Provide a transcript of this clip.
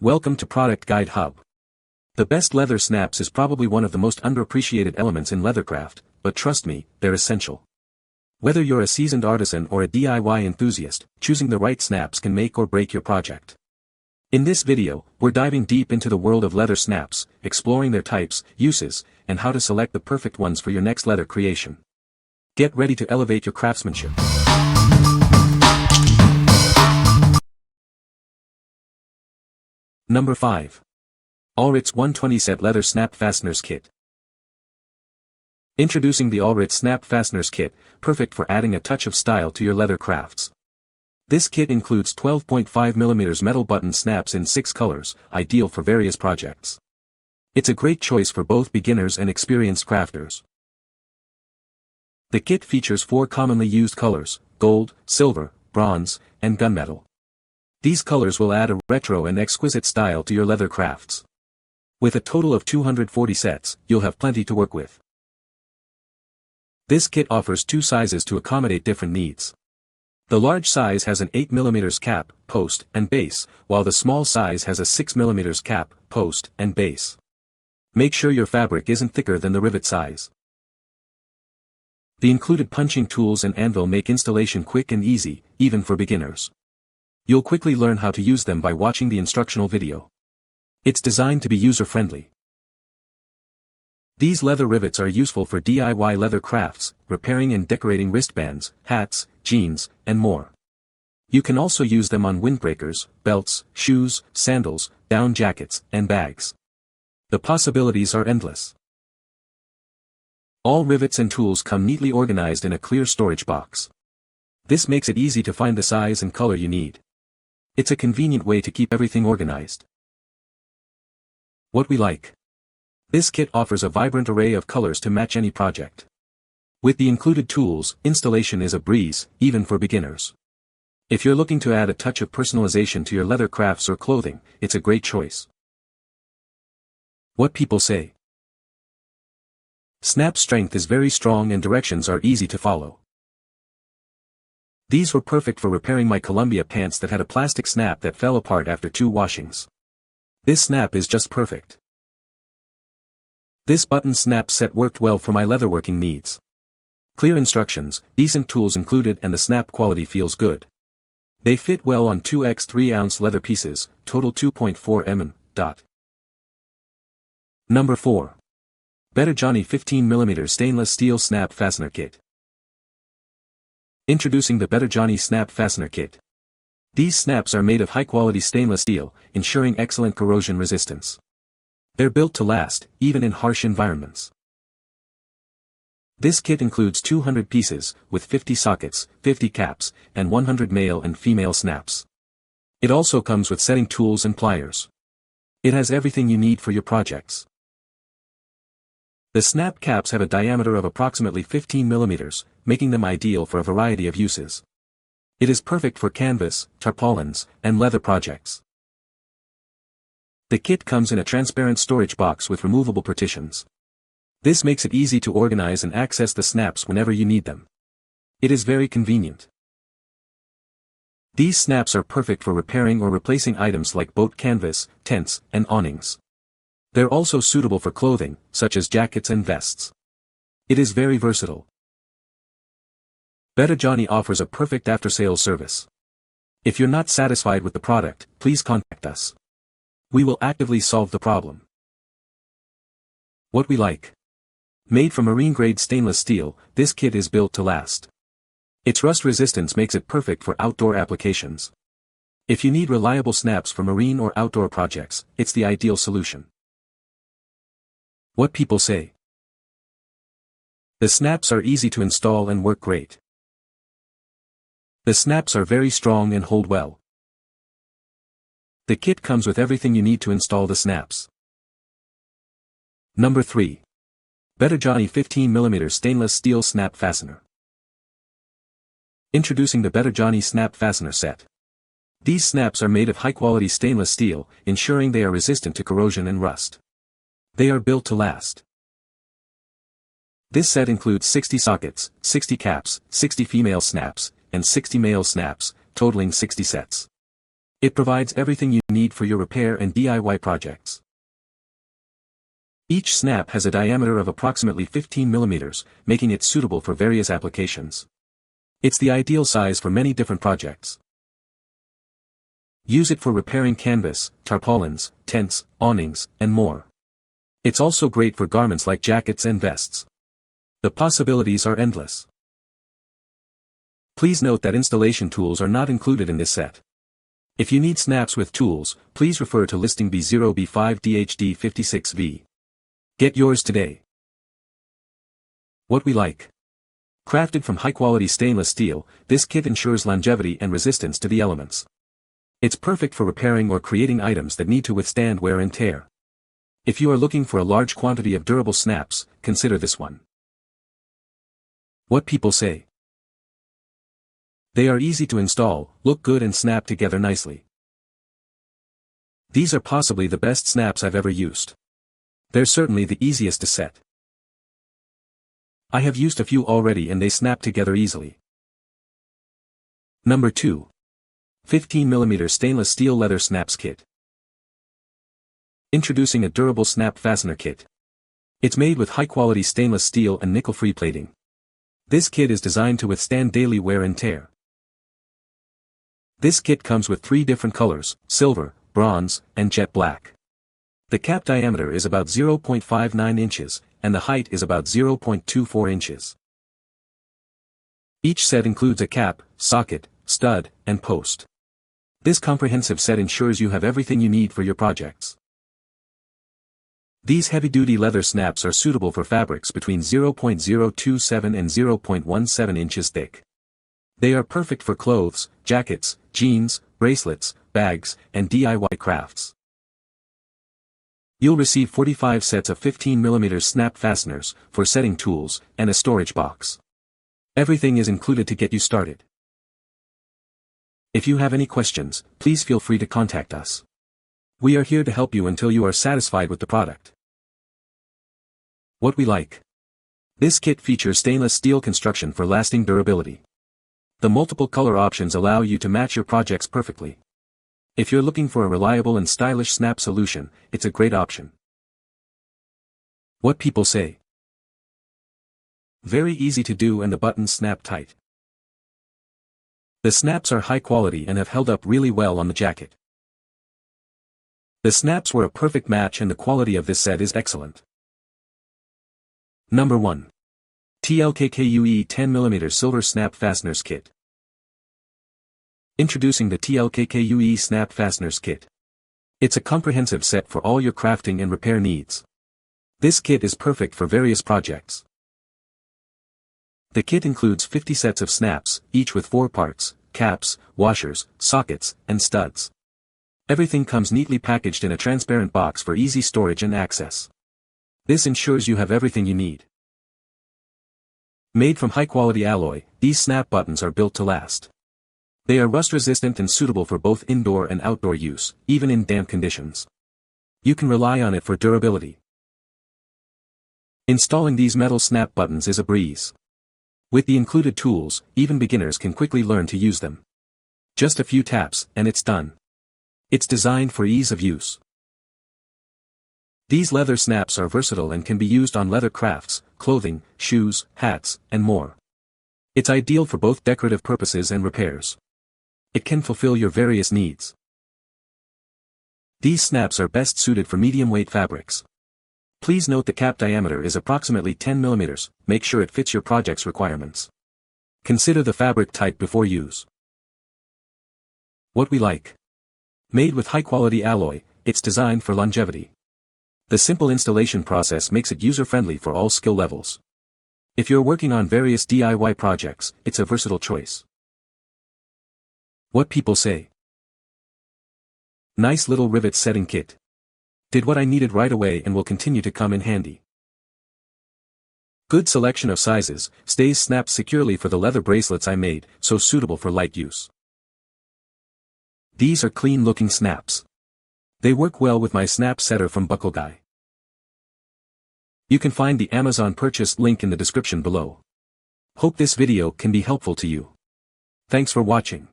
Welcome to Product Guide Hub. The best leather snaps is probably one of the most underappreciated elements in leathercraft, but trust me, they're essential. Whether you're a seasoned artisan or a DIY enthusiast, choosing the right snaps can make or break your project. In this video, we're diving deep into the world of leather snaps, exploring their types, uses, and how to select the perfect ones for your next leather creation. Get ready to elevate your craftsmanship. Number 5. Alritz 120 Set Leather Snap Fasteners Kit. Introducing the Alritz Snap Fasteners Kit, perfect for adding a touch of style to your leather crafts. This kit includes 12.5mm metal button snaps in 6 colors, ideal for various projects. It's a great choice for both beginners and experienced crafters. The kit features 4 commonly used colors: gold, silver, bronze, and gunmetal. These colors will add a retro and exquisite style to your leather crafts. With a total of 240 sets, you'll have plenty to work with. This kit offers 2 sizes to accommodate different needs. The large size has an 8mm cap, post, and base, while the small size has a 6mm cap, post, and base. Make sure your fabric isn't thicker than the rivet size. The included punching tools and anvil make installation quick and easy, even for beginners. You'll quickly learn how to use them by watching the instructional video. It's designed to be user-friendly. These leather rivets are useful for DIY leather crafts, repairing and decorating wristbands, hats, jeans, and more. You can also use them on windbreakers, belts, shoes, sandals, down jackets, and bags. The possibilities are endless. All rivets and tools come neatly organized in a clear storage box. This makes it easy to find the size and color you need. It's a convenient way to keep everything organized. What we like. This kit offers a vibrant array of colors to match any project. With the included tools, installation is a breeze, even for beginners. If you're looking to add a touch of personalization to your leather crafts or clothing, it's a great choice. What people say. Snap strength is very strong and directions are easy to follow. These were perfect for repairing my Columbia pants that had a plastic snap that fell apart after 2 washings. This snap is just perfect. This button snap set worked well for my leatherworking needs. Clear instructions, decent tools included, and the snap quality feels good. They fit well on 2x 3-ounce leather pieces, total 2.4 mm. Number 4. BetterJonny 15mm Stainless Steel Snap Fastener Kit. Introducing the BetterJonny Snap Fastener Kit. These snaps are made of high-quality stainless steel, ensuring excellent corrosion resistance. They're built to last, even in harsh environments. This kit includes 200 pieces, with 50 sockets, 50 caps, and 100 male and female snaps. It also comes with setting tools and pliers. It has everything you need for your projects. The snap caps have a diameter of approximately 15 mm, making them ideal for a variety of uses. It is perfect for canvas, tarpaulins, and leather projects. The kit comes in a transparent storage box with removable partitions. This makes it easy to organize and access the snaps whenever you need them. It is very convenient. These snaps are perfect for repairing or replacing items like boat canvas, tents, and awnings. They're also suitable for clothing, such as jackets and vests. It is very versatile. BetterJonny offers a perfect after-sales service. If you're not satisfied with the product, please contact us. We will actively solve the problem. What we like. Made from marine-grade stainless steel, this kit is built to last. Its rust resistance makes it perfect for outdoor applications. If you need reliable snaps for marine or outdoor projects, it's the ideal solution. What people say. The snaps are easy to install and work great. The snaps are very strong and hold well. The kit comes with everything you need to install the snaps. Number 3. BetterJonny 15mm Stainless Steel Snap Fastener. Introducing the BetterJonny Snap Fastener Set. These snaps are made of high-quality stainless steel, ensuring they are resistant to corrosion and rust. They are built to last. This set includes 60 sockets, 60 caps, 60 female snaps, and 60 male snaps, totaling 60 sets. It provides everything you need for your repair and DIY projects. Each snap has a diameter of approximately 15 millimeters, making it suitable for various applications. It's the ideal size for many different projects. Use it for repairing canvas, tarpaulins, tents, awnings, and more. It's also great for garments like jackets and vests. The possibilities are endless. Please note that installation tools are not included in this set. If you need snaps with tools, please refer to listing B0B5DHD56V. Get yours today. What we like. Crafted from high-quality stainless steel, this kit ensures longevity and resistance to the elements. It's perfect for repairing or creating items that need to withstand wear and tear. If you are looking for a large quantity of durable snaps, consider this one. What people say. They are easy to install, look good and snap together nicely. These are possibly the best snaps I've ever used. They're certainly the easiest to set. I have used a few already and they snap together easily. Number 2. 15mm stainless steel leather snaps kit. Introducing a durable snap fastener kit. It's made with high-quality stainless steel and nickel-free plating. This kit is designed to withstand daily wear and tear. This kit comes with 3 different colors, silver, bronze, and jet black. The cap diameter is about 0.59 inches, and the height is about 0.24 inches. Each set includes a cap, socket, stud, and post. This comprehensive set ensures you have everything you need for your projects. These heavy-duty leather snaps are suitable for fabrics between 0.027 and 0.17 inches thick. They are perfect for clothes, jackets, jeans, bracelets, bags, and DIY crafts. You'll receive 45 sets of 15mm snap fasteners, for setting tools, and a storage box. Everything is included to get you started. If you have any questions, please feel free to contact us. We are here to help you until you are satisfied with the product. What we like. This kit features stainless steel construction for lasting durability. The multiple color options allow you to match your projects perfectly. If you're looking for a reliable and stylish snap solution, it's a great option. What people say. Very easy to do and the buttons snap tight. The snaps are high quality and have held up really well on the jacket. The snaps were a perfect match and the quality of this set is excellent. Number 1. TLKKUE 10mm Silver Snap Fasteners Kit. Introducing the TLKKUE Snap Fasteners Kit. It's a comprehensive set for all your crafting and repair needs. This kit is perfect for various projects. The kit includes 50 sets of snaps, each with 4 parts, caps, washers, sockets, and studs. Everything comes neatly packaged in a transparent box for easy storage and access. This ensures you have everything you need. Made from high-quality alloy, these snap buttons are built to last. They are rust-resistant and suitable for both indoor and outdoor use, even in damp conditions. You can rely on it for durability. Installing these metal snap buttons is a breeze. With the included tools, even beginners can quickly learn to use them. Just a few taps, and it's done. It's designed for ease of use. These leather snaps are versatile and can be used on leather crafts, clothing, shoes, hats, and more. It's ideal for both decorative purposes and repairs. It can fulfill your various needs. These snaps are best suited for medium-weight fabrics. Please note the cap diameter is approximately 10 mm, make sure it fits your project's requirements. Consider the fabric type before use. What we like. Made with high-quality alloy, it's designed for longevity. The simple installation process makes it user-friendly for all skill levels. If you're working on various DIY projects, it's a versatile choice. What people say. Nice little rivet setting kit. Did what I needed right away and will continue to come in handy. Good selection of sizes, stays snapped securely for the leather bracelets I made, so suitable for light use. These are clean-looking snaps. They work well with my snap setter from Buckle Guy. You can find the Amazon purchase link in the description below. Hope this video can be helpful to you. Thanks for watching.